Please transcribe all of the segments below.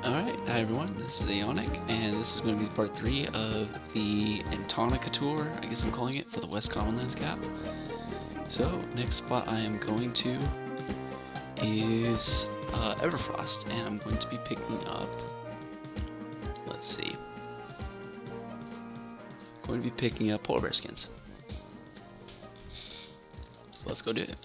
Alright, hi everyone, this is Antonica, and this is going to be part 3 of the Antonica tour, I guess I'm calling it, for the West Commonlands cap. So, next spot I am going to is Everfrost, and I'm going to be picking up, let's see, I'm going to be picking up polar bear skins. So let's go do it.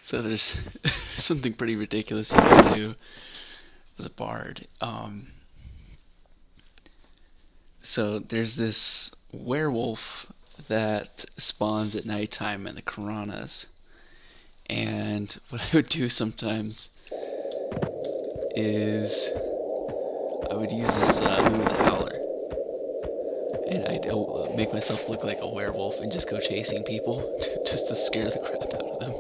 So there's something pretty ridiculous you can do as a bard. So there's this werewolf that spawns at nighttime in the Karanas, and what I would do sometimes is I would use this Luna the Howler, and I'd make myself look like a werewolf and just go chasing people just to scare the crap out of them.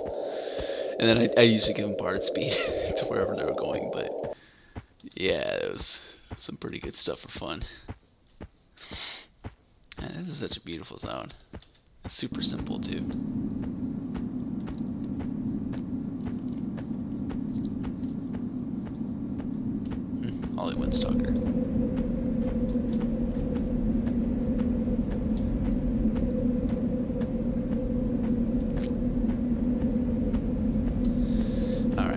And then I usually give them bard speed to wherever they were going, but yeah, it was some pretty good stuff for fun. Man, this is such a beautiful zone. It's super simple too. Hollywood Stalker.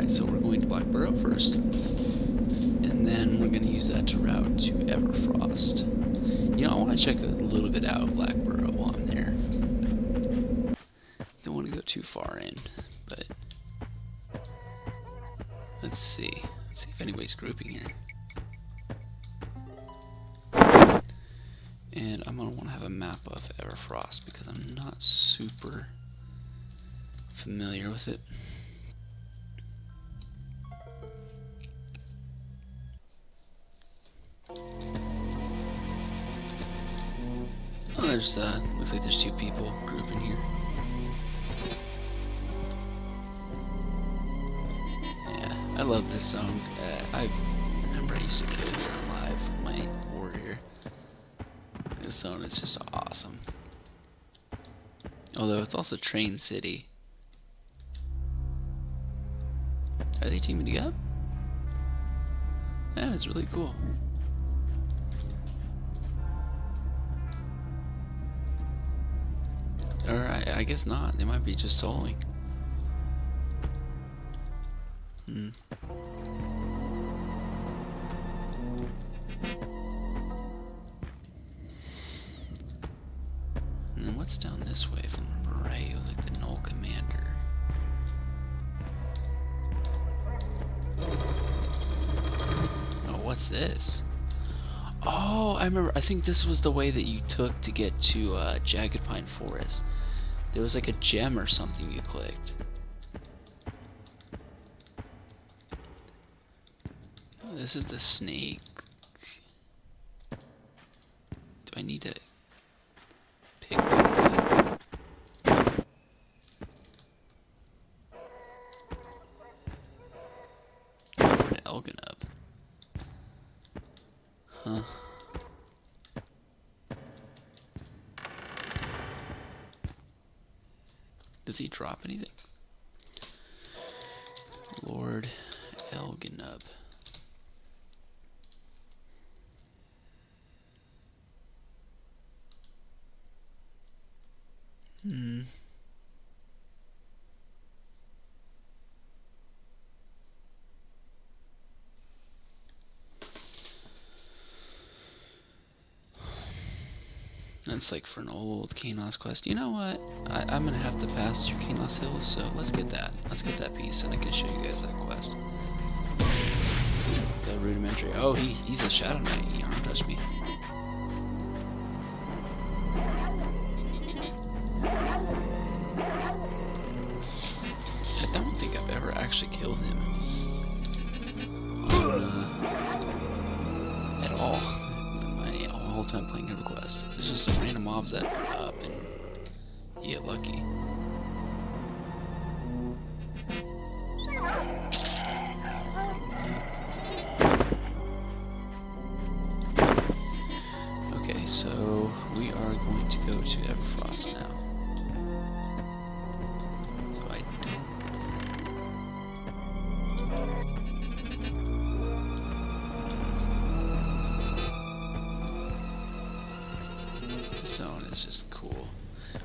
So we're going to Blackburrow first, and then we're going to use that to route to Everfrost. You know, I want to check a little bit out of Blackburrow while I'm there. Don't want to go too far in, but let's see if anybody's grouping here. And I'm going to want to have a map of Everfrost because I'm not super familiar with it. Oh, there's looks like there's 2 people grouping here. Yeah, I love this zone. I remember I used to kill here on live with my warrior. This zone is just awesome. Although it's also Train City. Are they teaming together? That is really cool. Or I guess not. They might be just soloing. And then what's down this way? If I remember right, it was like the Null Commander. Oh, what's this? Oh, I remember. I think this was the way that you took to get to Jagged Pine Forest. There was like a gem or something you clicked. Oh, this is the snake. Do I need to pick that? Over to Elginub. Huh. Does he drop anything? Lord Elginub. That's like for an old Kanos quest. You know what? I'm gonna have to pass through Kanos Hills, so let's get that. Let's get that piece, and I can show you guys that quest. The rudimentary. Oh, he's a Shadow Knight. He arm touched me. I don't think I've ever actually killed him at all. The whole time playing EverQuest. There's just some random mobs that pop up and you get lucky. Okay, so we are going to go to Everfrost now. So I don't... This zone is just cool.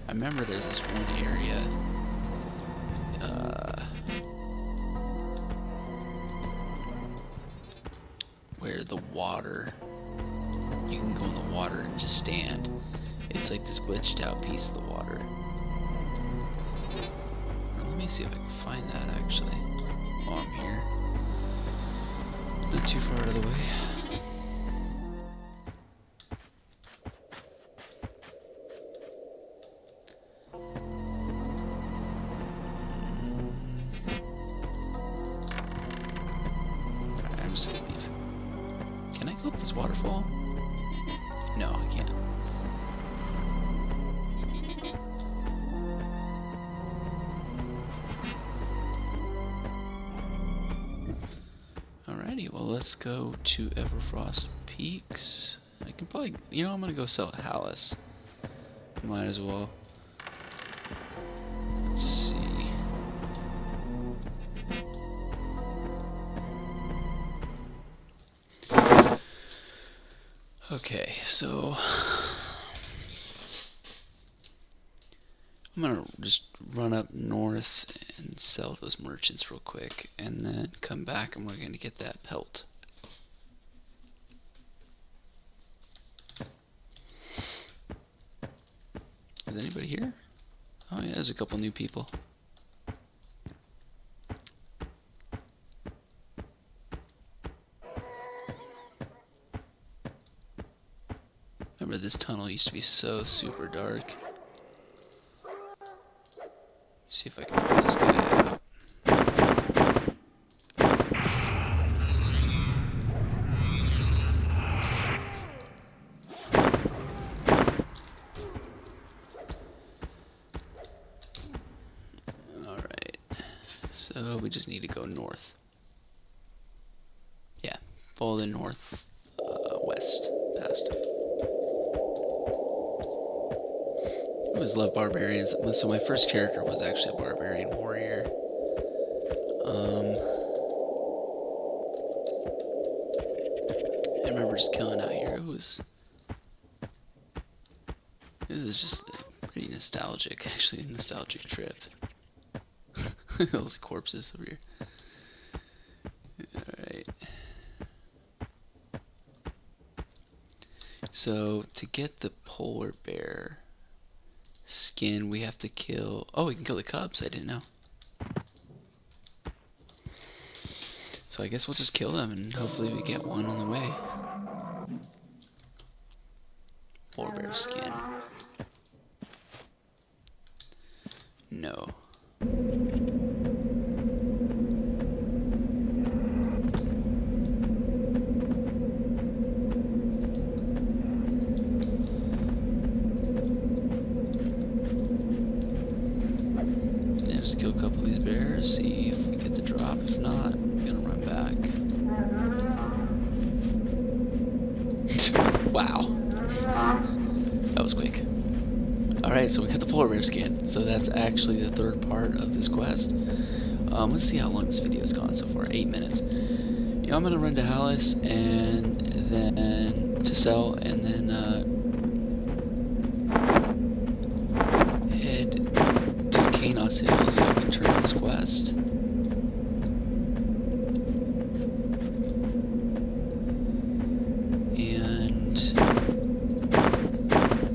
I remember there's this one area where the water, you can go in the water and just stand. It's like this glitched out piece of the water. Let me see if I can find that actually while I'm here. Not too far out of the way. I'm just gonna leave. Can I go up this waterfall? No, I can't. Alrighty, well let's go to Everfrost Peaks. I can probably, you know, I'm gonna go sell Hallis. Might as well. Let's see. Okay, so I'm gonna just run up north and sell those merchants real quick, and then come back and we're gonna get that pelt. Is anybody here? Oh yeah, there's a couple new people. Remember, this tunnel used to be so super dark. See if I can pull this guy out. Alright, so we just need to go north. Yeah, follow the north west past. I always love barbarians. So my first character was actually a barbarian warrior. I remember just killing out here. This is just pretty nostalgic, actually, a nostalgic trip. Those corpses over here. Alright. So to get the polar bear skin, we have to kill... Oh, we can kill the cubs. I didn't know. So I guess we'll just kill them and hopefully we get one on the way. Polar bear skin. No. Just kill a couple of these bears, see if we get the drop. If not, I'm gonna run back. Wow. That was quick. Alright, so we got the polar bear skin. So that's actually the third part of this quest. Let's see how long this video has gone so far. 8 minutes. You know, I'm gonna run to Hallis and then to sell, and then head to Kanos Hill so we can turn this quest. And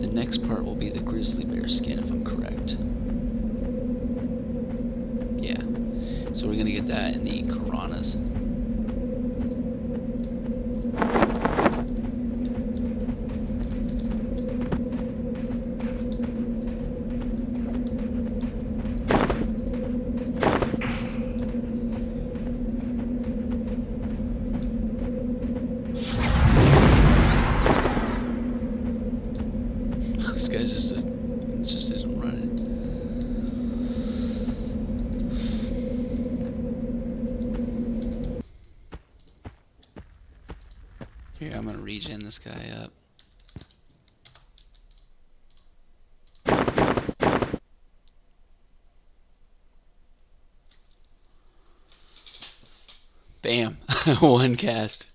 the next part will be the grizzly bear skin, if I'm correct. Yeah. So we're gonna get that in the Karanas. This guy's just isn't running. Here, I'm gonna regen this guy up. Bam. One cast.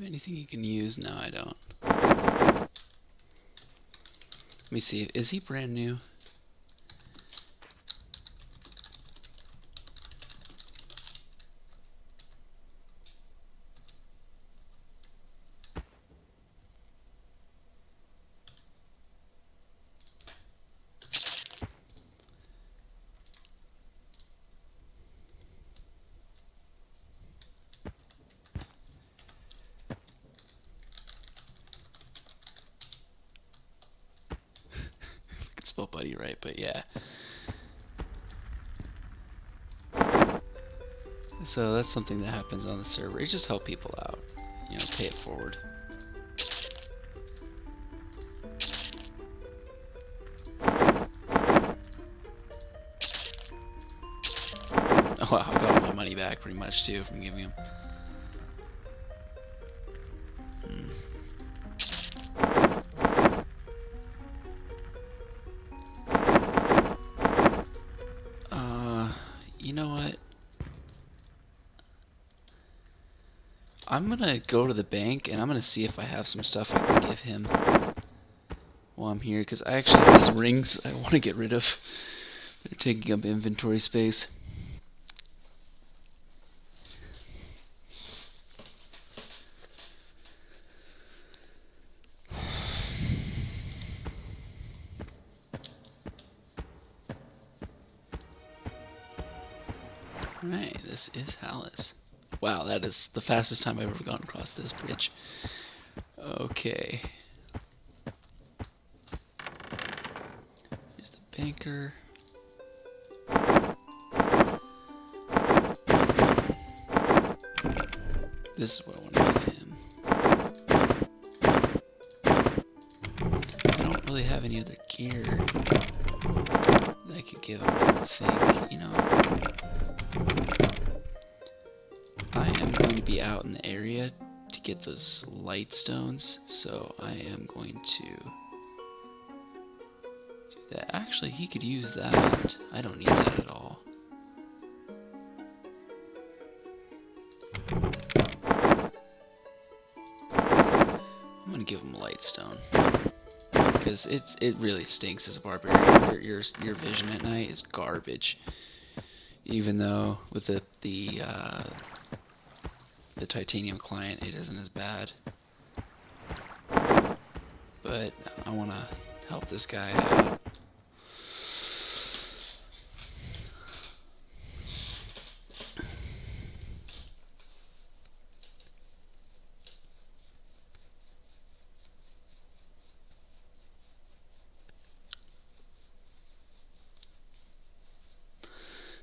Anything you can use? No, I don't. Let me see. Is he brand new? Spell buddy right, but yeah. So that's something that happens on the server. It just help people out. You know, pay it forward. Oh wow, I got all my money back pretty much too from giving him. You know what? I'm gonna go to the bank and I'm gonna see if I have some stuff I can give him while I'm here, because I actually have these rings I want to get rid of. They're taking up inventory space. Alright, this is Hallis. Wow, that is the fastest time I've ever gone across this bridge. Okay. Here's the banker. This is what I want to give him. I don't really have any other gear that I could give him, I don't think, you know. I am going to be out in the area to get those light stones, so I am going to do that. Actually, he could use that. I don't need that at all. I'm gonna give him light stone because it really stinks as a barbarian. Your vision at night is garbage. Even though with the titanium client, it isn't as bad. But I want to help this guy out.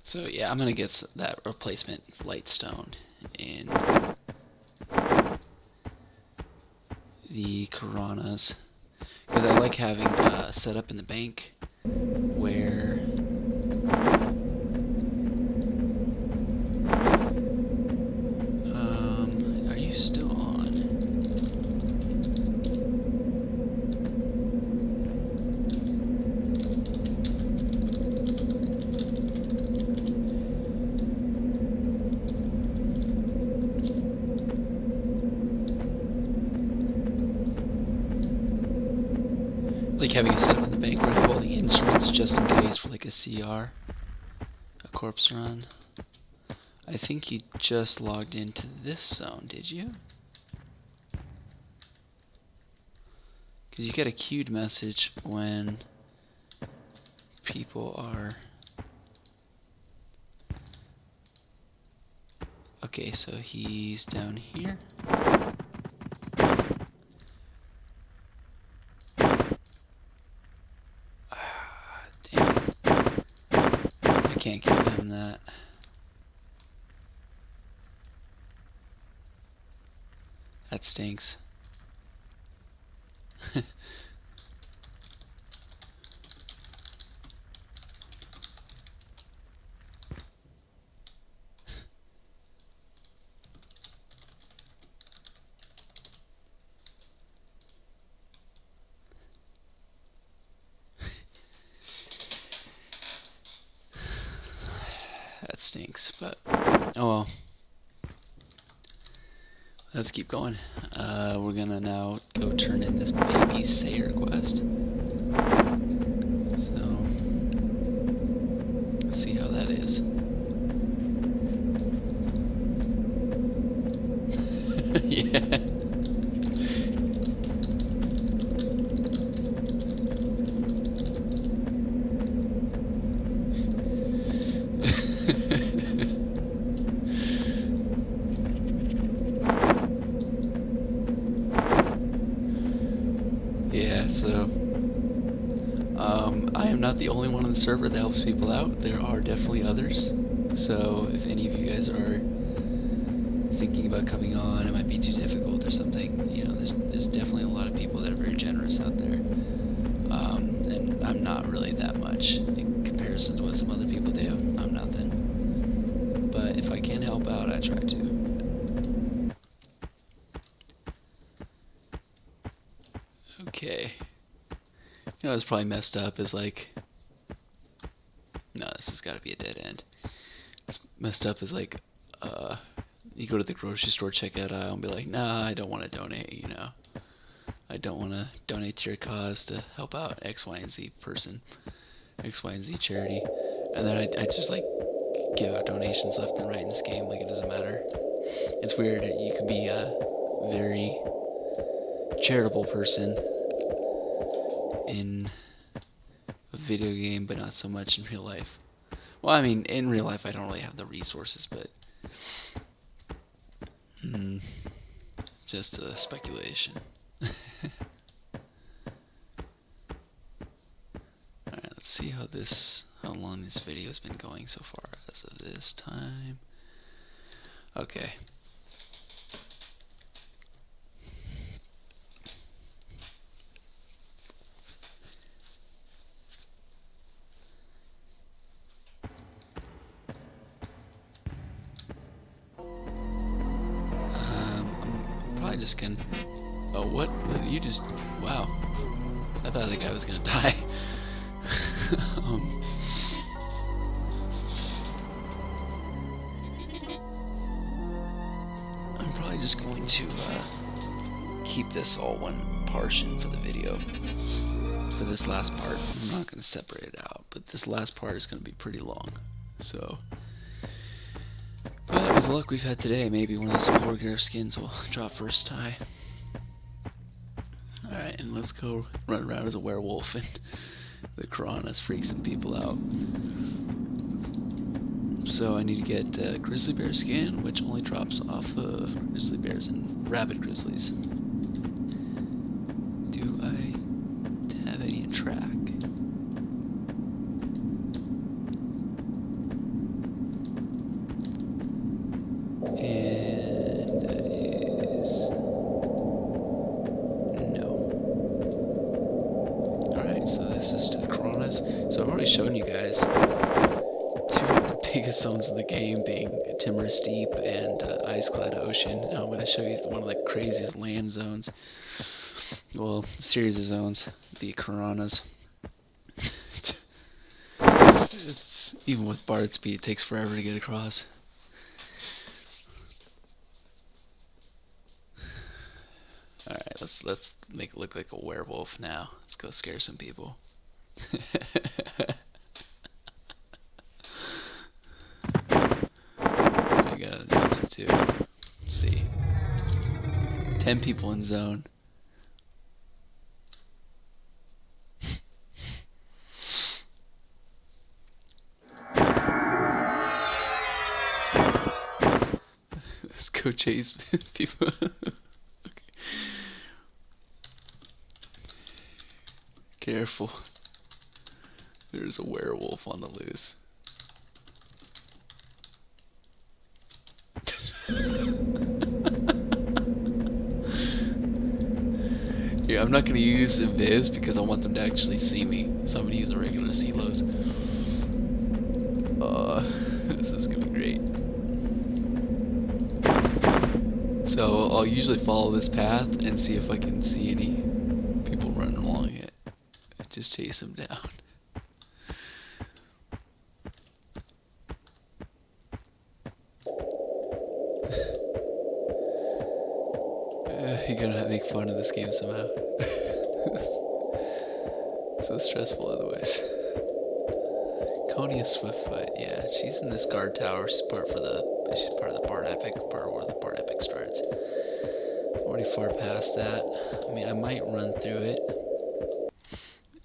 So yeah, I'm gonna get that replacement light stone in the Karanas, because I like having set up in the bank where are you still on? Like having a setup in the bank where I have all the instruments just in case for like a CR, a corpse run. I think you just logged into this zone, did you? Because you get a queued message when people are... Okay, so he's down here. Can't give him that. That stinks. stinks, but oh well. Let's keep going. We're gonna now go turn in this baby Sayer quest. So let's see how that is. Yeah. Yeah, so I am not the only one on the server that helps people out. There are definitely others. So if any of you guys are thinking about coming on, it might be too difficult or something, you know, there's definitely a lot of people that are very generous out there. And I'm not really that much in comparison to what some other people do. I'm nothing. But if I can help out, I try to. Okay. You know what's probably messed up is like... No, this has got to be a dead end. What's messed up is like, you go to the grocery store checkout aisle and be like, nah, I don't want to donate, you know. I don't want to donate to your cause to help out X, Y, and Z person. X, Y, and Z charity. And then I just like give out donations left and right in this game, like it doesn't matter. It's weird. You could be a very charitable person in a video game, but not so much in real life. Well, I mean, in real life I don't really have the resources, but just a speculation. Alright, let's see how long this video has been going so far as of this time. Okay. I'm just gonna... Oh, what? You just... Wow. I thought the guy was gonna die. I'm probably just going to keep this all one portion for the video. For this last part. I'm not gonna separate it out, but this last part is gonna be pretty long. So... But with the luck we've had today, maybe one of those 4-gear skins will drop first try. Alright, and let's go run around as a werewolf, and the Piranhas freak some people out. So I need to get grizzly bear skin, which only drops off of grizzly bears and rabid grizzlies. Do I have any in track? And that is no. Alright, so this is to the Piranhas. So I've already shown you guys two of the biggest zones in the game, being Timorous Deep and Ice-Clad Ocean. Now I'm going to show you one of the craziest land zones. Well, a series of zones, the Piranhas. It's even with Bard speed, it takes forever to get across. Alright, let's make it look like a werewolf now. Let's go scare some people. I gotta announce it too. Let's see. 10 people in zone. Let's go chase people. Careful. There's a werewolf on the loose. Here, I'm not going to use Invis because I want them to actually see me. So I'm going to use a regular Celos. This is going to be great. So I'll usually follow this path and see if I can see any people running along it. Just chase them down. You're gonna make fun of this game somehow. So stressful otherwise. Konya Swiftfoot, yeah, she's in this guard tower. She's part of the Bard Epic, part where the Bard Epic starts. Already far past that. I mean, I might run through it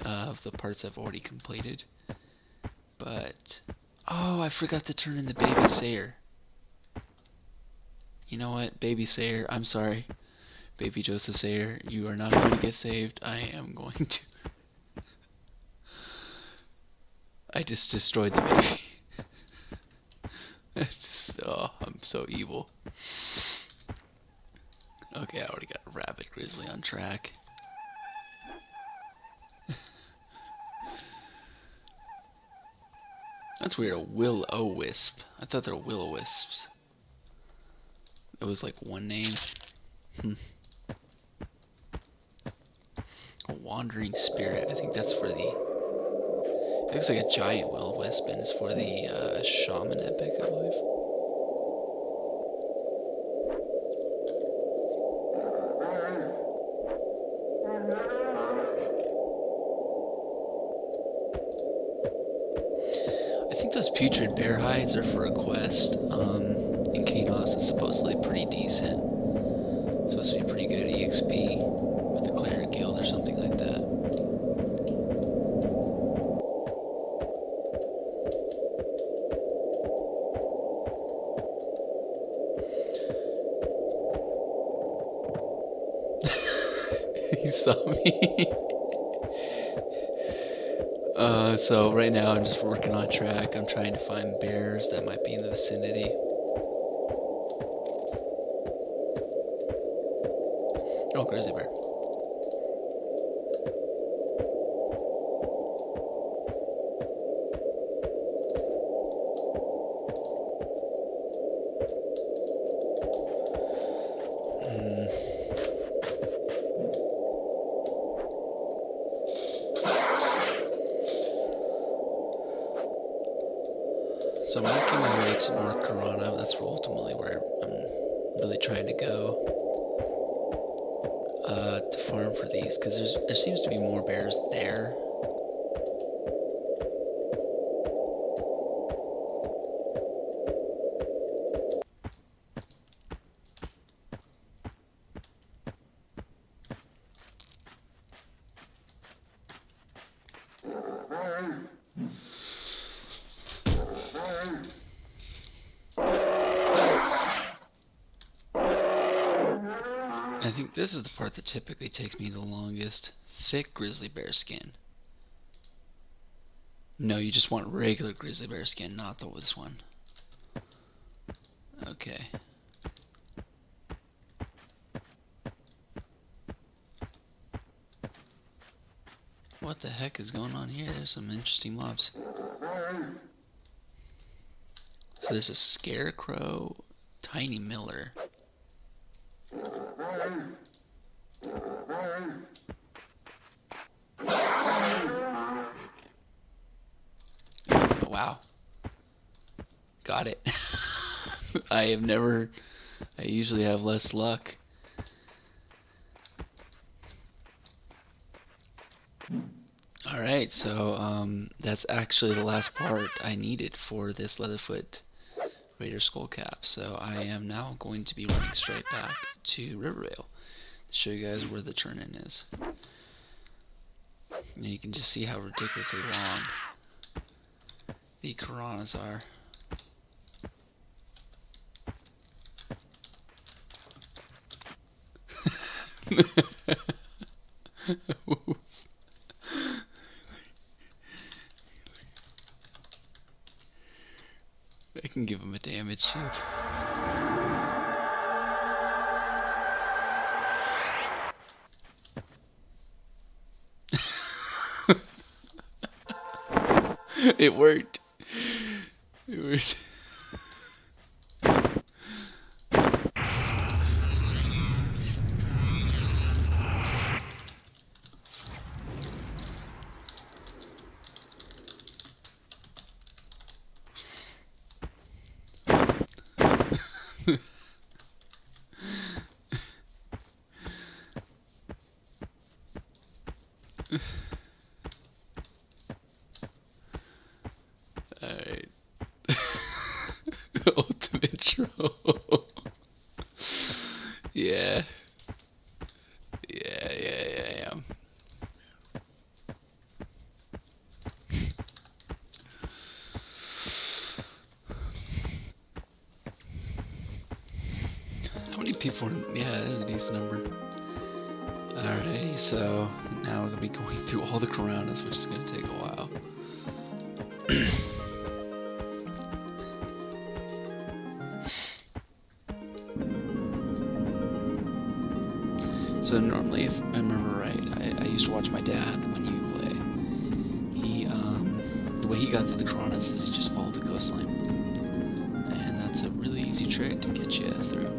of the parts I've already completed, but oh, I forgot to turn in the Baby Sayer. You know what, Baby Sayer, I'm sorry, Baby Joseph Sayer, you are not going to get saved. I am going to. I just destroyed the baby. It's just, oh, I'm so evil. Okay, I already got a rabbit grizzly on track. That's weird, a will-o-wisp. I thought they were will-o-wisps. It was like one name. A wandering spirit. I think that's for the... It looks like a giant will-o-wisp, and it's for the shaman epic, I believe. I think those putrid bear hides are for a quest in Chaos. It's supposedly pretty decent. It's supposed to be pretty good EXP with the Cleric Guild or something like that. He saw me. So right now I'm just working on track. I'm trying to find bears that might be in the vicinity. Oh, grizzly bear. So I'm making my way to North Corona. That's ultimately where I'm really trying to go to farm for these, because there seems to be more bears there. I think this is the part that typically takes me the longest. Thick grizzly bear skin. No, you just want regular grizzly bear skin, not this one. Okay. What the heck is going on here? There's some interesting mobs. So there's a scarecrow, tiny miller. Oh, wow. Got it. I usually have less luck. Alright, so that's actually the last part I needed for this Leatherfoot Raider Skullcap. So I am now going to be running straight back to Rivervale to show you guys where the turn-in is. And you can just see how ridiculously long the Karanas are. I can give him a damage shield. It worked. It worked. Yeah. Yeah. How many people are... Yeah, there's a decent number. Alrighty, so now we're going to be going through all the Coronas, which is going to take a while. So normally, if I remember right, I used to watch my dad when he would play. The way he got through the Coronas is he just followed the coastline. And that's a really easy trick to get you through.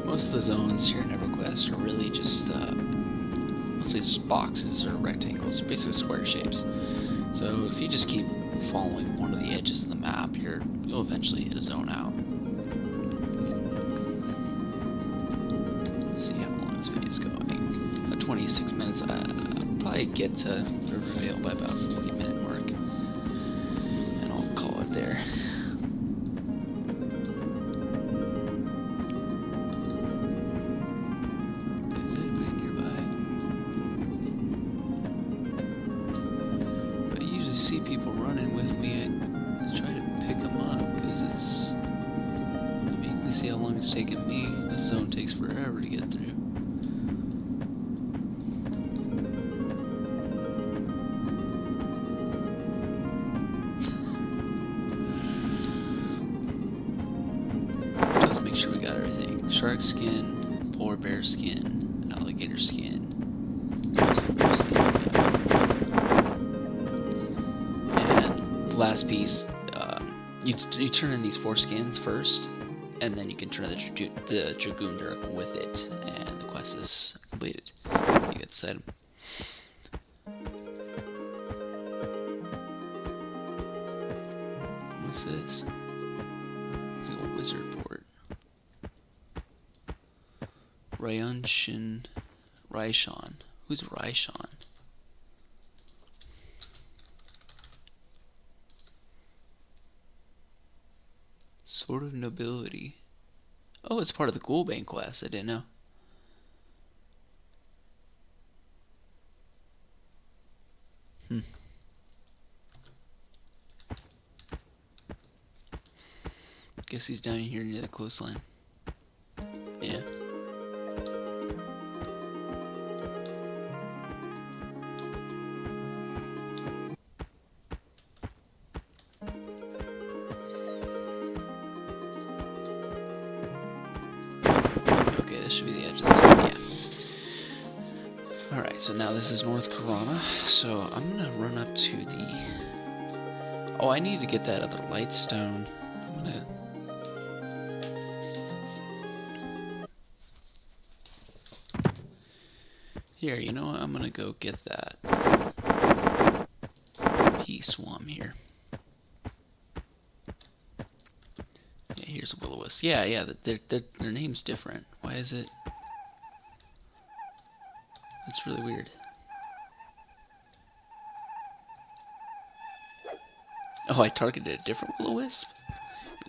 Most of the zones here in EverQuest are really just, mostly just boxes or rectangles, or basically square shapes. So if you just keep following one of the edges of the map, you'll eventually hit a zone out. Let's see how long this video is going. About 26 minutes. I'll probably get to Rivervale by about 40-minute mark, and I'll call it there. Is anybody nearby? But I usually see people running with me. I try to pick them up because it's... I mean, you can see how long it's taken me. This zone takes forever to get through. Let's make sure we got everything. Shark skin, polar bear skin, alligator skin, grizzly bear skin, and the last piece, you turn in these 4 skins first, and then you can turn the Dragoon Dirk with it, and the quest is completed. You get this item. What's this? It's like a wizard port. Raishon. Who's Raishon? Sword of Nobility. Oh, it's part of the Ghoulbane quest. I didn't know. Guess he's down here near the coastline. Yeah. Okay, this should be the edge of the zone, yeah. Alright, so now this is North Corona, so I'm gonna run up to the... Oh, I need to get that other light stone. I'm gonna... Here, you know what? I'm gonna go get that pea swamp here. Yeah, here's a will-o-wisp. Yeah, their name's different. Why is it? That's really weird. Oh, I targeted a different will-o-wisp?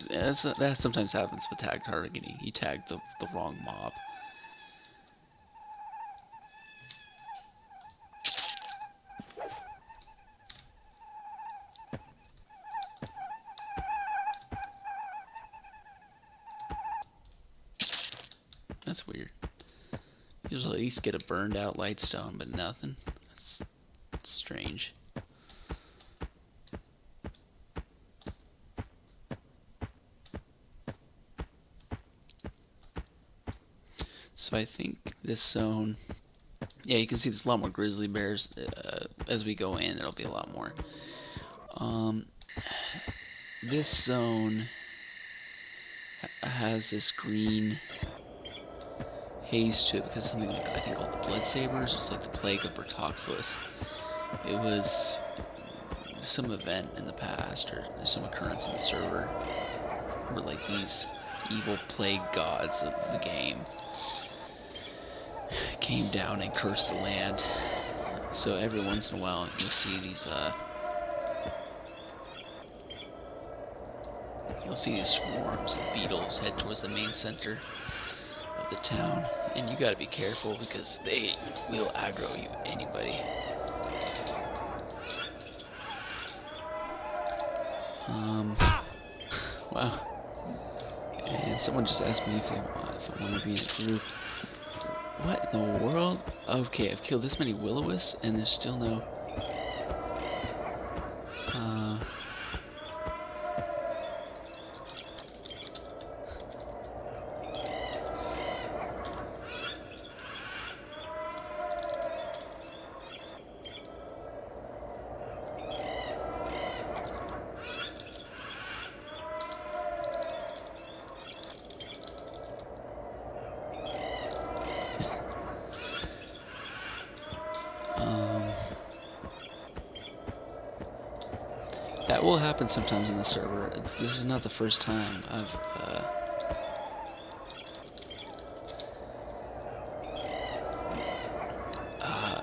Yeah, that sometimes happens with tag targeting. You tag the wrong mob. That's weird. You'll at least get a burned out lightstone, but nothing. That's strange. So I think this zone... Yeah, you can see there's a lot more grizzly bears. As we go in, there'll be a lot more. This zone has this green haze to it because something like, I think called the Blood Sabers. It's like the Plague of Bertoxilus. It was some event in the past, or some occurrence in the server, where like these evil plague gods of the game came down and cursed the land. So every once in a while you'll see these you'll see these swarms of beetles head towards the main center of the town, and you gotta be careful because they will aggro you, anybody. Wow. And someone just asked me if I want to be in a group. What in the world? Okay, I've killed this many will-o-wisps and there's still no... That will happen sometimes in the server. This is not the first time I've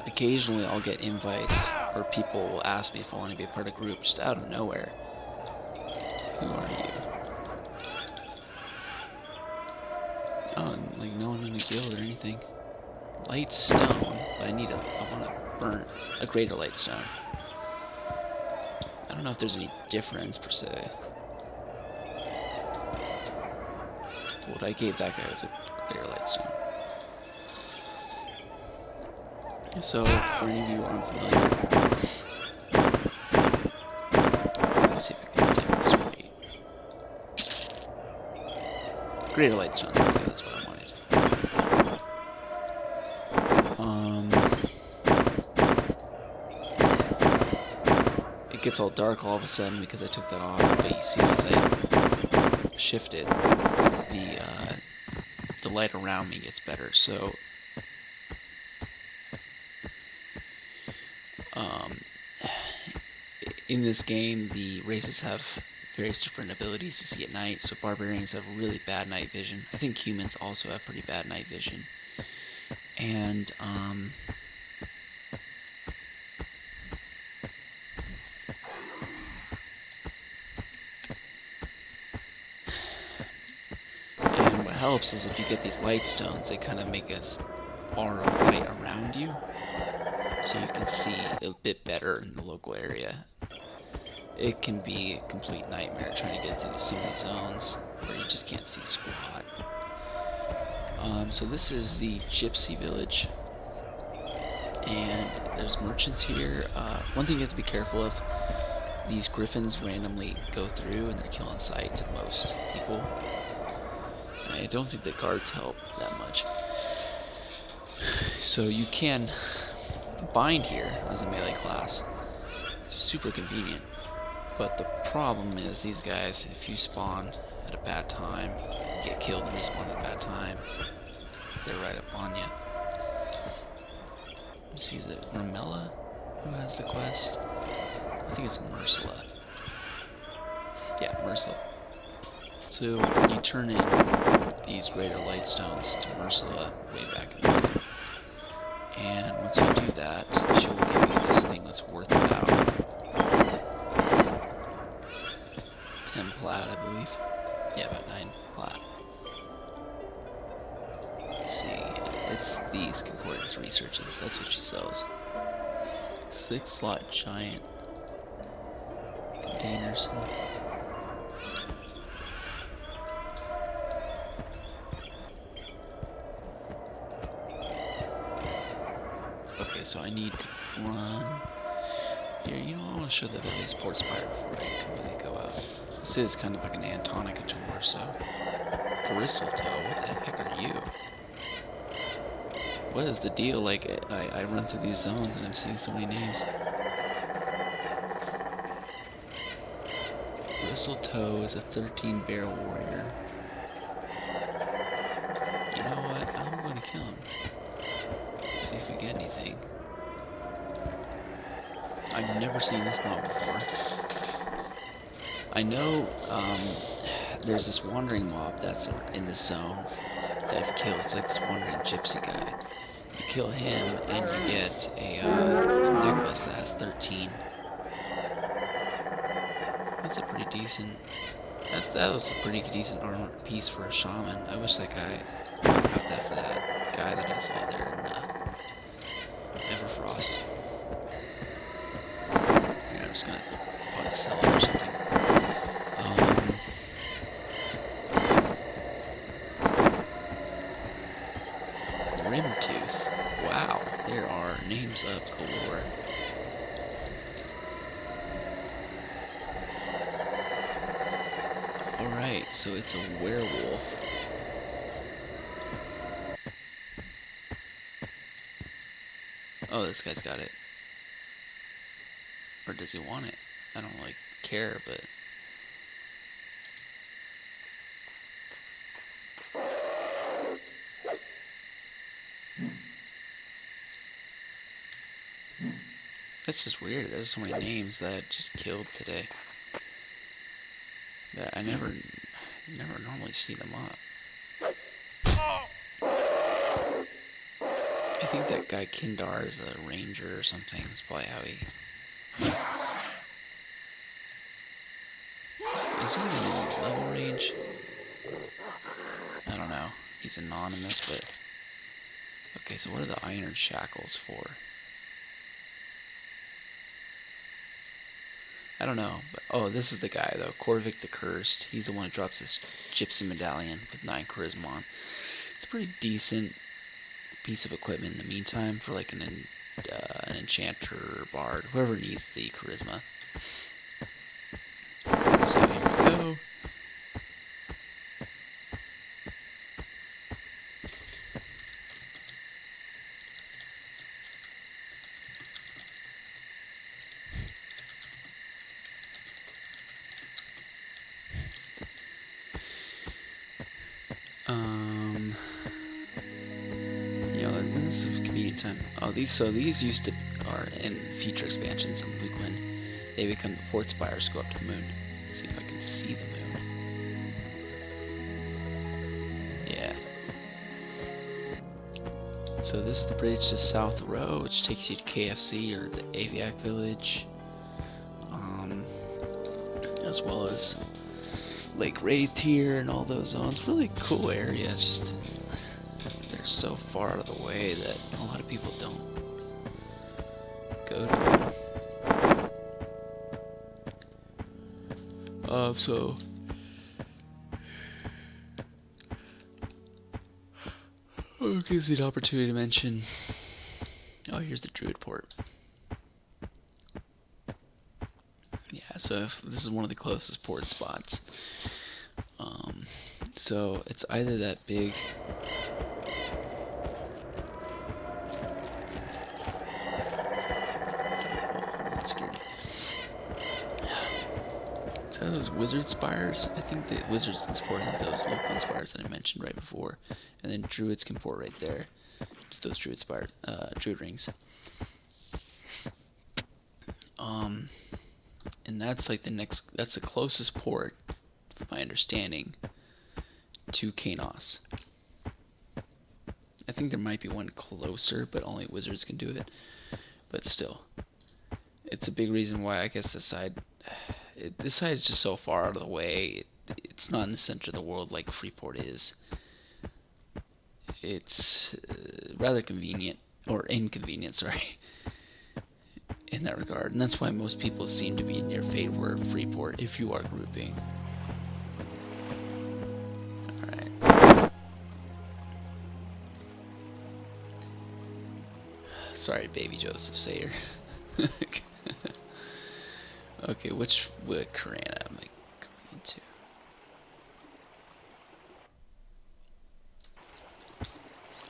occasionally I'll get invites or people will ask me if I want to be a part of a group just out of nowhere. Who are you? Oh, like no one in a guild or anything. Light stone, but I want to burn a greater light stone. I don't know if there's any difference per se. What I gave that guy was a greater light stone. So, for any of you who aren't familiar, let me see if I can demonstrate. Greater light stone, there we go, that's what I wanted. It gets all dark all of a sudden because I took that off, but you see as I shifted, the light around me gets better, so in this game, the races have various different abilities to see at night. So barbarians have really bad night vision. I think humans also have pretty bad night vision. And what helps is if you get these light stones, they kind of make us aura of light around you, so you can see a bit better in the local area. It can be a complete nightmare trying to get through some of these zones where you just can't see squat. So this is the Gypsy Village, and there's merchants here. One thing you have to be careful of, these griffins randomly go through and they're killing sight to most people. I don't think the guards help that much. So you can bind here as a melee class. It's super convenient. But the problem is these guys, if you spawn at a bad time, you get killed and respawn at a bad time, they're right up on you. Let's see, is it Ramella who has the quest? I think it's Mersla. Yeah, Mersla. So you turn in these greater light stones to Mersla way back in the day. And once you do that, she'll give you this thing that's worth about 10 plat, I believe. Yeah, about 9 plat. Let's see, it's these concordance researches, that's what she sells. 6-slot giant containers. Okay, so I need to run. Here, you know, I want to show the Valley Sports Spire before I completely go out. This is kind of like an Antonica tour, so... Bristlettoe, what the heck are you? What is the deal? Like, I run through these zones and I'm seeing so many names. Bristlettoe is a 13-bear warrior. You know what? I'm going to kill him. See if we get anything. I've never seen this mob before. I know there's this wandering mob that's in this zone that I've killed. It's like this wandering gypsy guy. You kill him and you get a necklace that has 13. That's a pretty decent That was a pretty decent armor piece for a shaman. I wish that guy got that for that guy that I saw there in Everfrost. Yeah, I'm just gonna have to probably sell it or something. Rimtooth. Wow, there are names up galore. Alright, so it's a werewolf. Oh, this guy's got it. Or does he want it? I don't really care, but... That's just weird. There's so many names that I just killed today. That I never normally see them up. I think that guy Kindar is a ranger or something. That's probably how he... Is he even in level range? I don't know. He's anonymous, but... Okay, so what are the iron shackles for? I don't know. But, oh, this is the guy, though. Corvic the Cursed. He's the one who drops this gypsy medallion with 9 charisma on. It's a pretty decent piece of equipment in the meantime for like an enchanter or bard, whoever needs the charisma. So here we go. You know, this is a convenient time. Oh, these used to are in future expansions in Lukeland. They become fort spires, go up to the moon. Let's see if I can see the moon. Yeah. So this is the bridge to South Row, which takes you to KFC or the Aviac Village, as well as Lake Wraith here and all those zones. Really cool area. It's just they're so far out of the way that a lot of people don't go to them. So it gives you an opportunity to mention. Oh, here's the Druid Port. Yeah, so if this is one of the closest port spots. So it's either that big... Security. It's kind of those wizard spires. I think the wizards can support those local spires that I mentioned right before, and then druids can port right there to those druid spire, druid rings. And that's like that's the closest port, from my understanding, to Kanos. I think there might be one closer, but only wizards can do it. But still, it's a big reason why I guess this side is just so far out of the way. It's not in the center of the world like Freeport is. It's rather convenient, or inconvenient, sorry, in that regard. And that's why most people seem to be in your favor of Freeport if you are grouping. Alright. Sorry, baby Joseph Sayer. Okay, which Karana am I going into?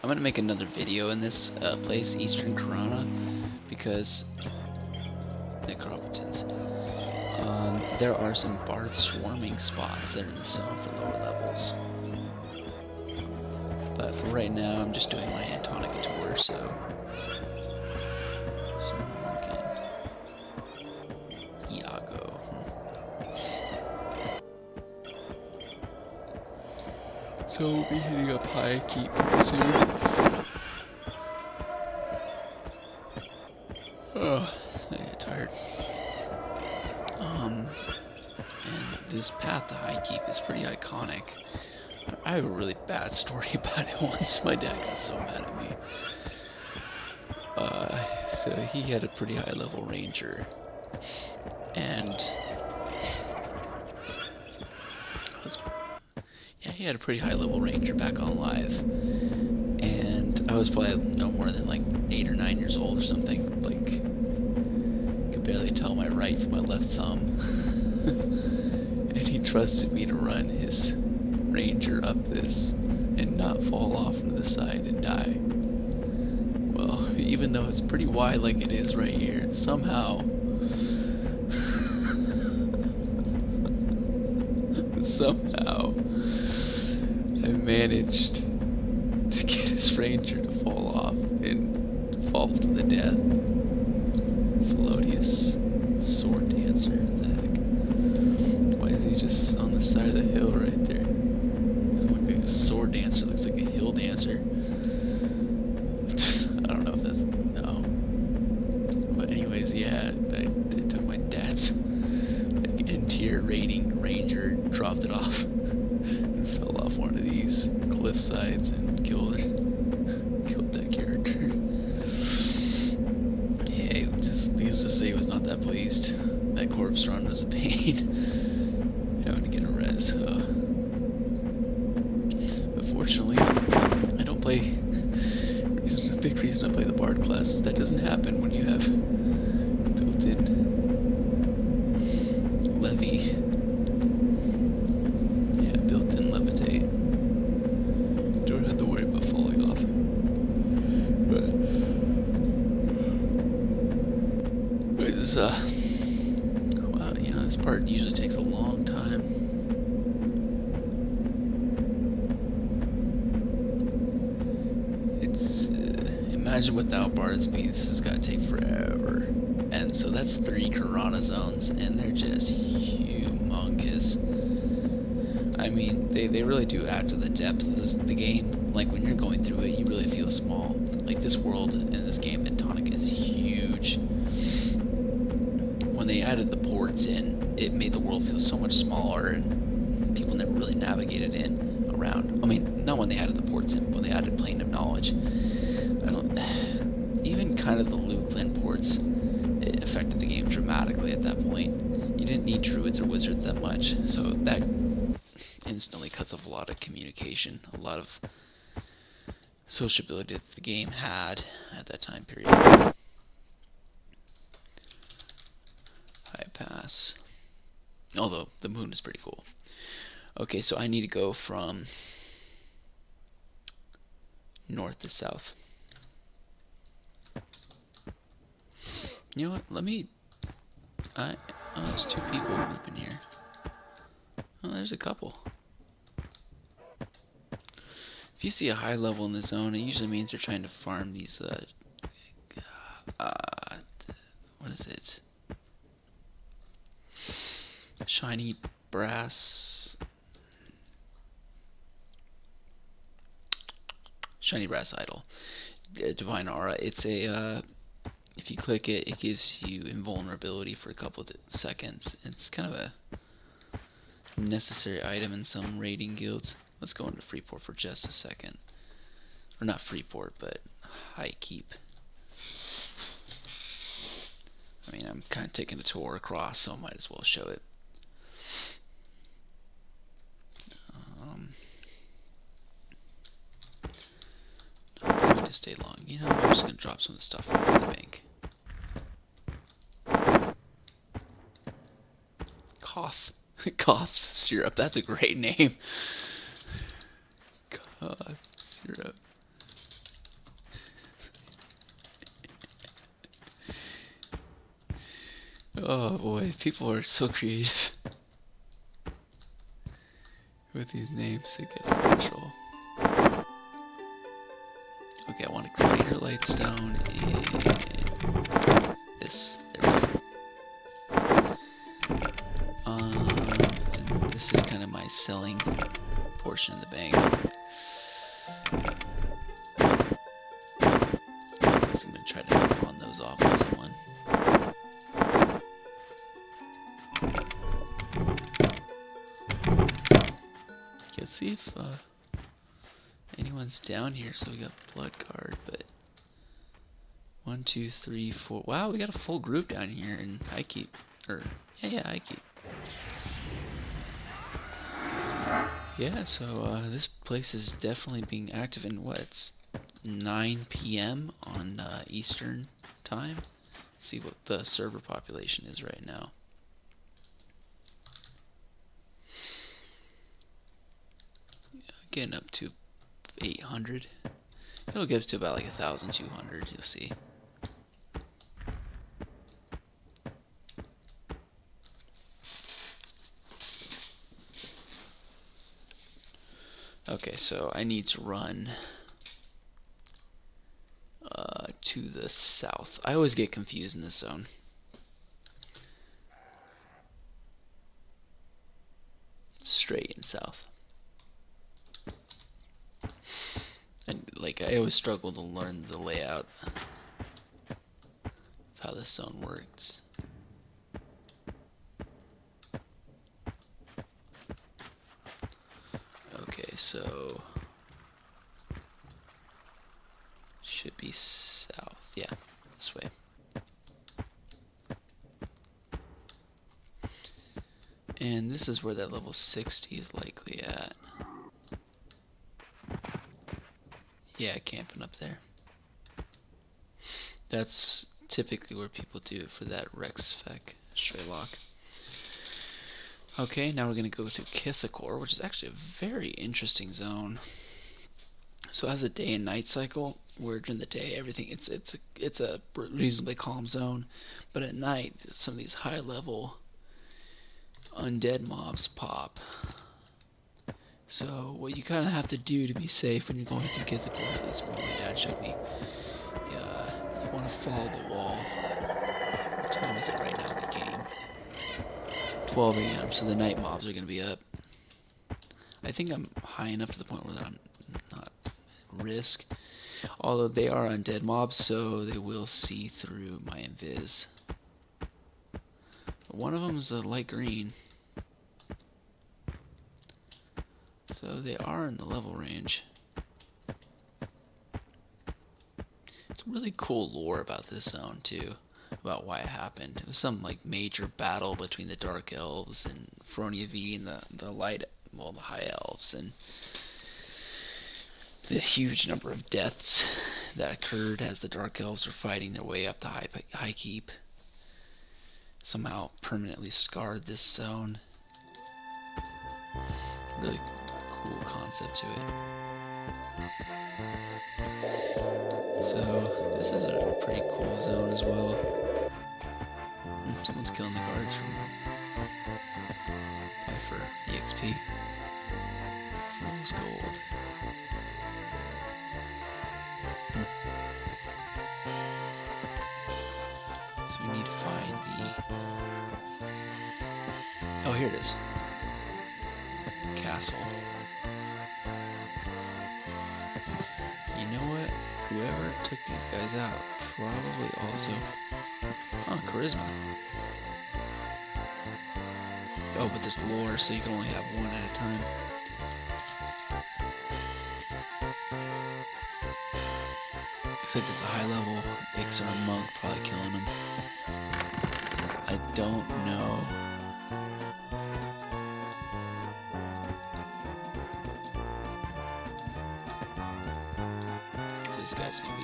I'm gonna make another video in this place, Eastern Karana, because the Carpentons. There are some bard swarming spots that are in the zone for lower levels. But for right now, I'm just doing my Antonica tour, so Iago. So we'll be hitting up High Keep pretty soon. Oh, I get tired. And this path to High Keep is pretty iconic. I have a really bad story about it once. My dad got so mad at me. So he had a pretty high level ranger, and he had a pretty high level ranger back on live, and I was probably no more than like 8 or 9 years old or something. Like, could barely tell my right from my left thumb. And he trusted me to run his ranger up this and not fall off into the side and die. Well, even though it's pretty wide like it is right here, somehow I managed to get his ranger to fall off and fall to the death. Felodious sword dancer, what the heck? Why is he just on the side of the hill right there? Doesn't look like a sword dancer, looks like a hill dancer. I don't know if that's, no. But anyways, yeah, I took my dad's interior rating ranger, dropped it off, and fell off one of these cliff sides and killed that character. Yeah, needless to say, he was not that pleased. That corpse run was a pain. Having to get a res. But fortunately, I don't play. A big reason I play the Bard class is that doesn't happen when you have built-in levy. Yeah, built-in levitate. Don't have to worry about falling off. But this well, you know, this part usually takes a long time. Imagine without Bard speed, this has got to take forever. And so that's 3 Karana zones, and they're just humongous. I mean, they really do add to the depth of the game. Like, when you're going through it, you really feel small. Like, this world in this game, Antonica, is huge. When they added the ports in, it made the world feel so much smaller, and people never really navigated around. I mean, not when they added the ports in, but when they added Plane of Knowledge. Even kind of the Loot Glen ports, it affected the game dramatically at that point. You didn't need druids or wizards that much, so that instantly cuts off a lot of communication, a lot of sociability that the game had at that time period. High pass. Although, the moon is pretty cool. Okay, so I need to go from north to south. You know what, let me... oh, there's 2 people grouping here. Oh, there's a couple. If you see a high level in the zone, it usually means they're trying to farm these, what is it? Shiny brass idol. Divine aura. It's a, if you click it, it gives you invulnerability for a couple of seconds. It's kind of a necessary item in some raiding guilds. Let's go into Freeport for just a second. Or not Freeport, but High Keep. I mean, I'm kind of taking a tour across, so I might as well show it. Not going to stay long. You know, I'm just going to drop some of the stuff off in the bank. Cough syrup. That's a great name. Cough syrup. Oh boy, people are so creative with these names. They get out of control. Okay, I want a greater lightstone and this. There we go. And this is kind of my selling portion of the bank. So I'm going to try to pawn those off on someone. Let's see if anyone's down here. So we got blood guard, but 1, 2, 3, 4. Wow, we got a full group down here in High Keep. High Keep. Yeah, so this place is definitely being active. And what? It's 9 p.m. on Eastern time. Let's see what the server population is right now. Getting up to 800. It'll get to about like 1,200. You'll see. Okay, so I need to run to the south. I always get confused in this zone. Straight and south. And like I always struggle to learn the layout of how this zone works. Okay, so should be south. Yeah, this way. And this is where that level 60 is likely at. Yeah, camping up there. That's typically where people do it for that Rex spec stray lock. Okay, now we're going to go to Kithakor, which is actually a very interesting zone. So it has a day and night cycle, where during the day everything it's a reasonably calm zone, but at night some of these high level undead mobs pop. So what you kind of have to do to be safe when you're going through Kithakor, at least when my dad showed me, you want to follow the wall. What time is it right now in the game? 12 a.m. So the night mobs are going to be up. I think I'm high enough to the point where I'm not risk. Although they are undead mobs, so they will see through my invis. But one of them is a light green. So they are in the level range. It's really cool lore about this zone too, about why it happened. It was some like major battle between the Dark Elves and Fronia V and the High Elves, and the huge number of deaths that occurred as the Dark Elves were fighting their way up the High Keep. Somehow permanently scarred this zone. Really cool concept to it. So this is a pretty cool zone as well. Someone's killing the guards for EXP. Fool's gold. So we need to find the... Oh, here it is. Castle. You know what? Whoever took these guys out probably also... Oh, charisma. Oh, but there's lore, so you can only have one at a time. Looks like there's a high level Ixar monk probably killing him. I don't know. This guy's gonna be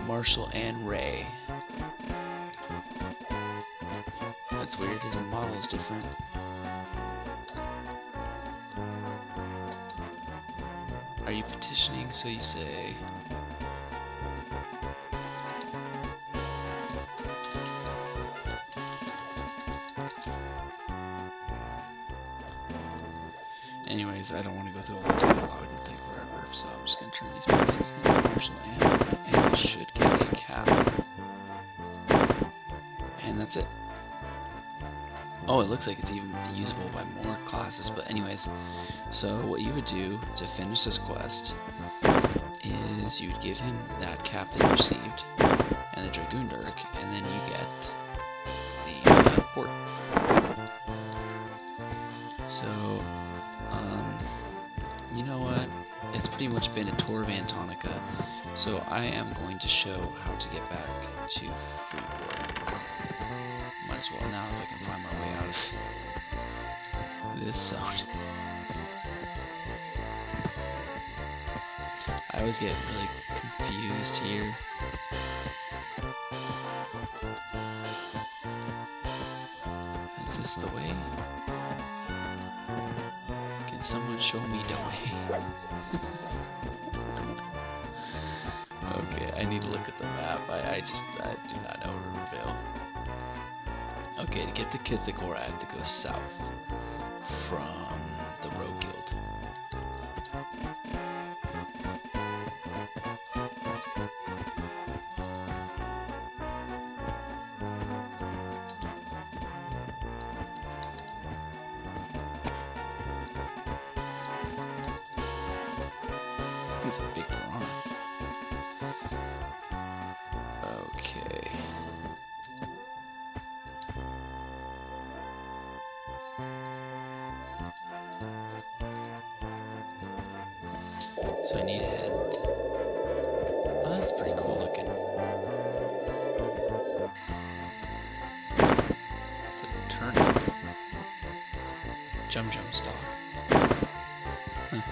Marshall and Ray. That's weird, his model is different. Are you petitioning? So you say. Anyways, I don't want to go through all the dialogue and take forever, so I'm just going to turn these pieces into Marshall and I should get a cap. And that's it. Oh, it looks like it's even usable by more classes, but anyways, so what you would do to finish this quest is you would give him that cap that you received, and find the Dragoon Dirk, and then you get the port. So, you know what? It's pretty much been a tour of Antonica, so I am going to show how to get back to Freeport. Might as well now if I can find my way out of this zone. I always get really confused here. Is this the way? Can someone show me the way? Okay, I need to look at the map. I do not know Rivervale. Okay, to get to Kithagora, I have to go south from the Rogue Guild. It's a big piranha. Okay. So I need to head. Oh, that's pretty cool looking. It's a turnip. Jum stock. Huh.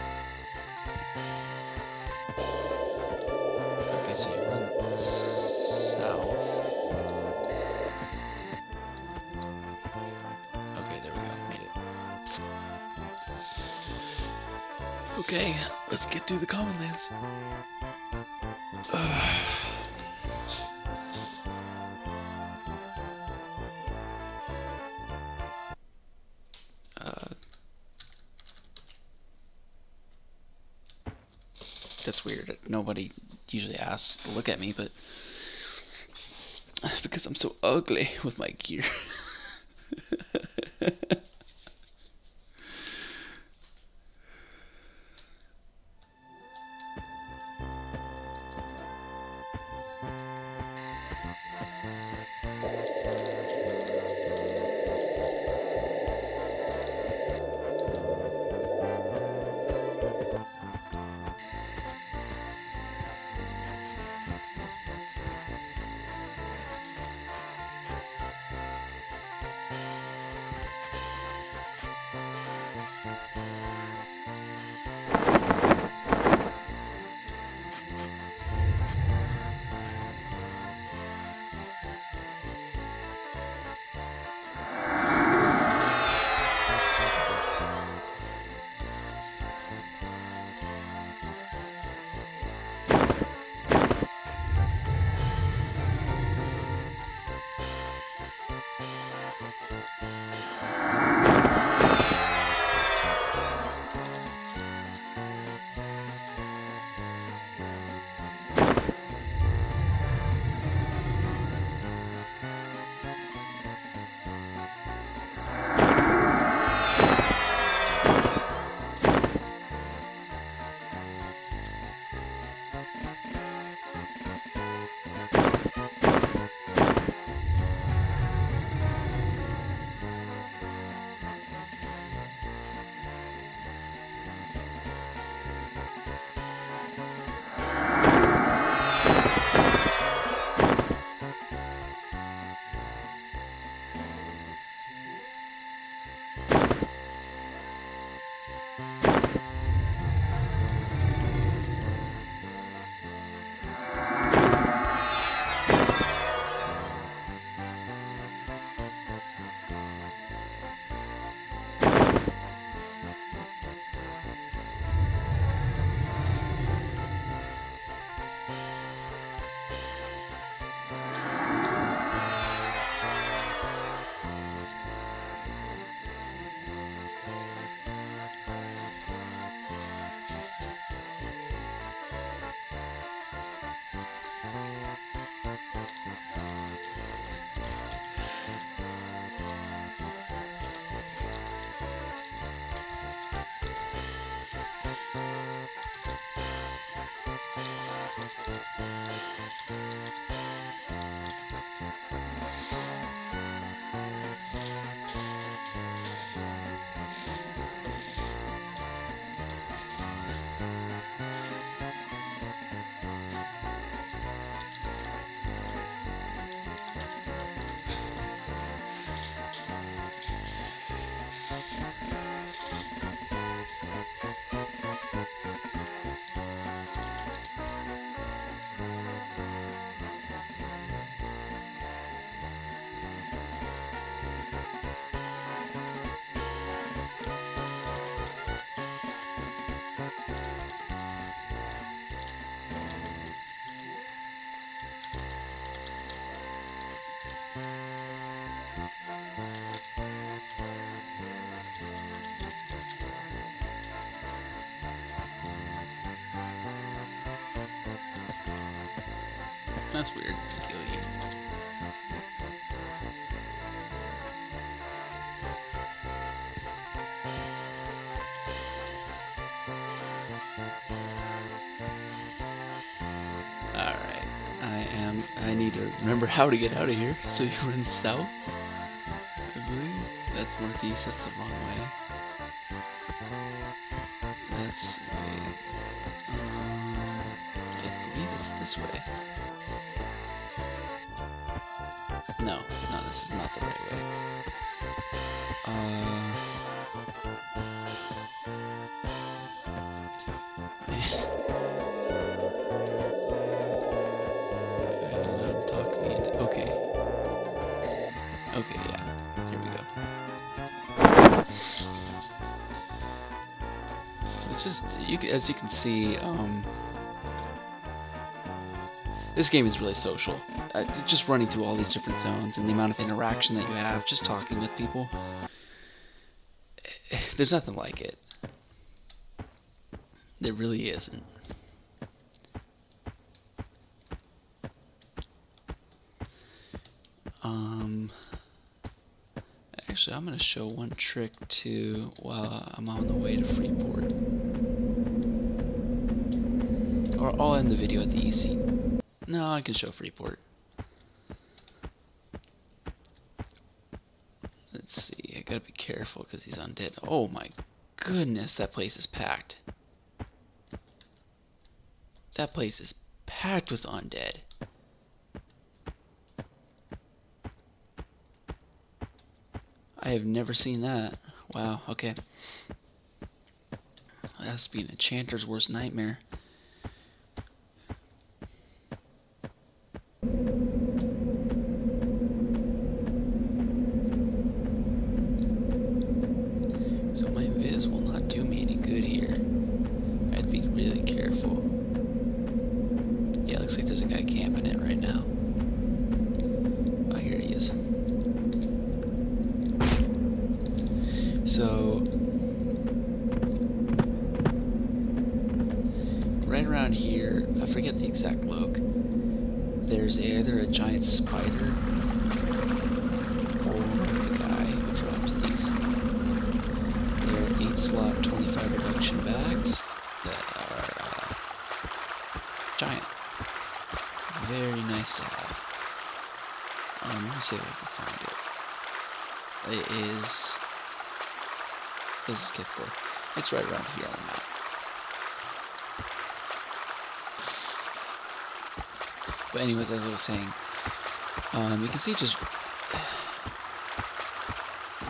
Okay, so you run south. Okay, there we go. Made it. Okay, let's get to the Common Lands. That's weird. Nobody usually asks to look at me, but because I'm so ugly with my gear. I need to remember how to get out of here. So you run south, I believe. That's northeast. That's the wrong way. That's I believe it's this way. No, this is not the right way. Okay, yeah. Here we go. It's just, as you can see, this game is really social. Just running through all these different zones and the amount of interaction that you have, just talking with people. There's nothing like it. There really isn't. Actually, I'm going to show one trick too while I'm on the way to Freeport. Or I'll end the video at the EC. No, I can show Freeport. Let's see, I gotta be careful because he's undead. Oh my goodness, that place is packed. That place is packed with undead. I have never seen that. Wow, okay. That's been an enchanter's worst nightmare. So my invis will not do me any good here. I have to be really careful. Yeah, looks like there's a guy camping it right now. Oh, here he is. So, right around here, I forget the exact loc, there's either a giant spider or the guy who drops these. There are 8-slot 25 reduction bags that are giant. Very nice to have. Let me see if I can find it. It is... This is Kithcore. It's right around here on the map. But anyways, as I was saying, you can see just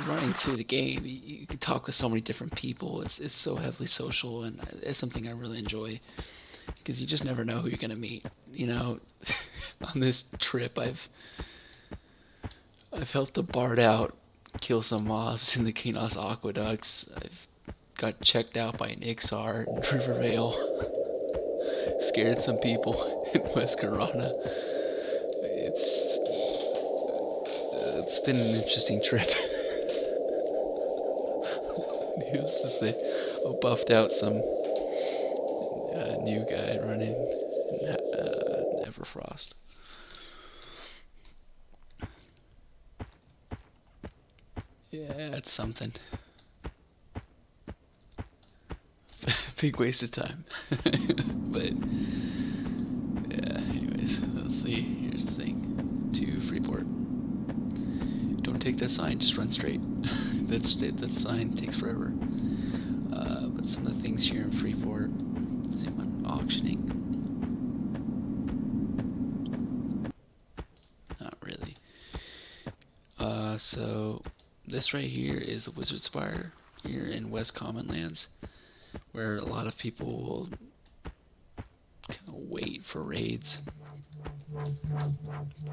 running through the game, you can talk with so many different people. It's so heavily social, and it's something I really enjoy because you just never know who you're gonna meet. You know, on this trip, I've helped a bard out, kill some mobs in the Kanos Aqueducts. I've got checked out by an Ixar in Rivervale. Scared some people in West Corona. It's been an interesting trip. Needless to say, I buffed out some new guy running Everfrost. Yeah, it's something. Big waste of time. But, yeah, anyways, let's see. Here's the thing. To Freeport. Don't take that sign, just run straight. That sign takes forever. But some of the things here in Freeport, is anyone auctioning? Not really. So this right here is the Wizard Spire here in West Commonlands, where a lot of people will kind of wait for raids,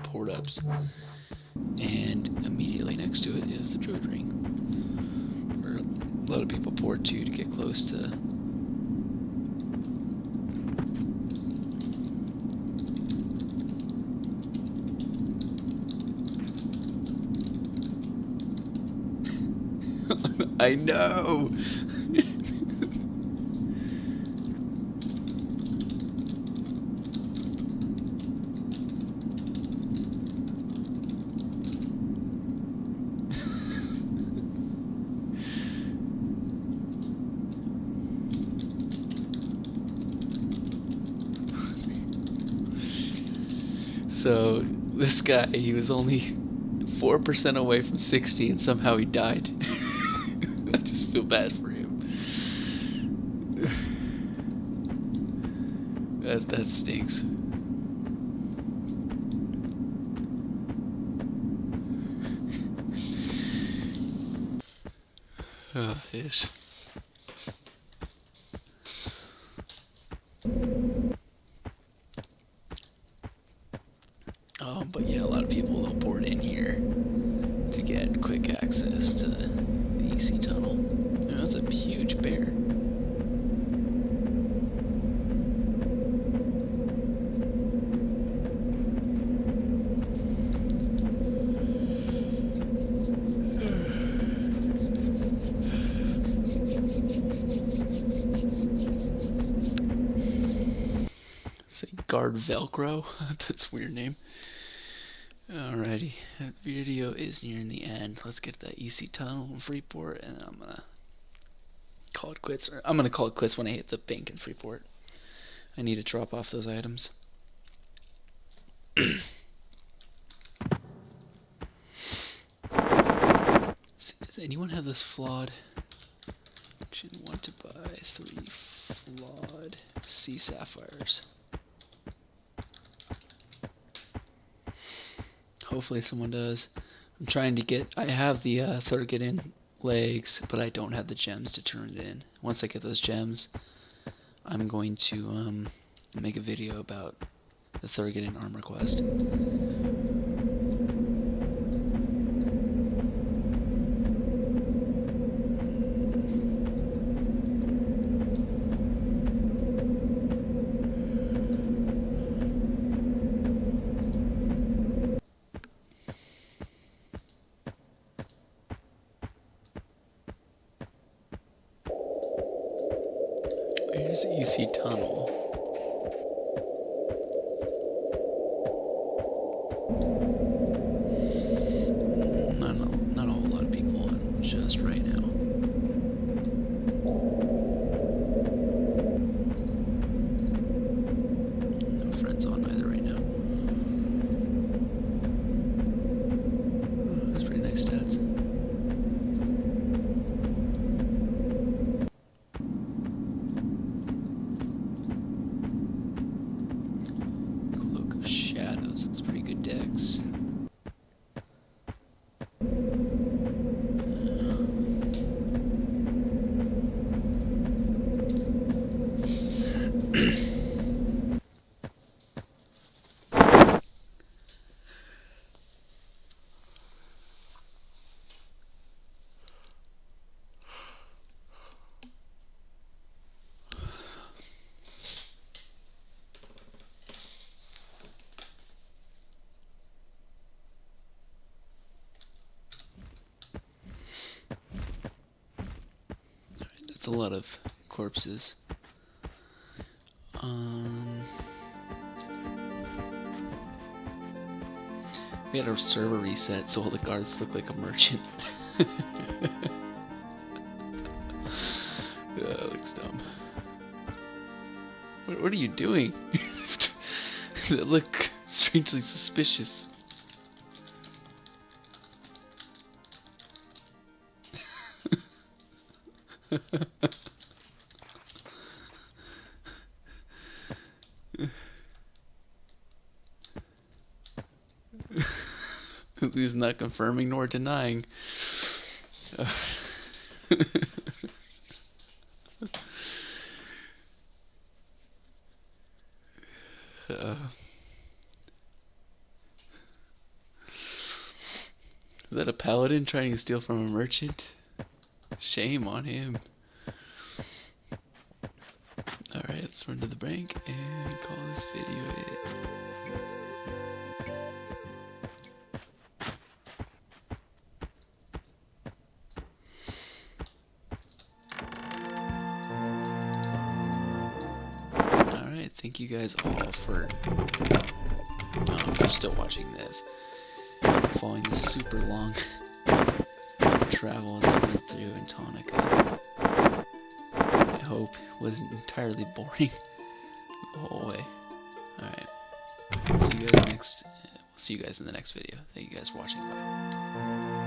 port ups, and immediately next to it is the Druid Ring, where a lot of people port to get close to I know. So this guy, he was only 4% away from 60 and somehow he died. I just feel bad for him. That stinks. Oh, ish. But yeah, a lot of people will pour it in here to get quick access to the EC tunnel. Oh, that's a huge bear. Say guard Velcro? That's a weird name. Alrighty, that video is nearing the end. Let's get to that EC tunnel in Freeport, and then I'm gonna call it quits. Or I'm gonna call it quits when I hit the bank in Freeport. I need to drop off those items. Does anyone have this flawed? Action 1 to buy 3 flawed sea sapphires. Hopefully someone does. I'm trying to get... I have the Thurgood legs, but I don't have the gems to turn it in. Once I get those gems, I'm going to make a video about the Thurgood armor quest. Here's the EC tunnel. Not a whole lot of people on just right now. No friends on either right now. Oh, that's pretty nice stats. Shadows, it's pretty good decks. That's a lot of corpses. We had our server reset, so all the guards look like a merchant. That looks dumb. What are you doing? That look strangely suspicious. He's not confirming nor denying. Is that a paladin trying to steal from a merchant? Shame on him. Alright, let's run to the bank and call this video it. Alright, thank you guys all for if you're still watching this. Following this super long travel as I went through Antonica. I hope it wasn't entirely boring the whole way. Alright. See you guys next see you guys in the next video. Thank you guys for watching. Bye.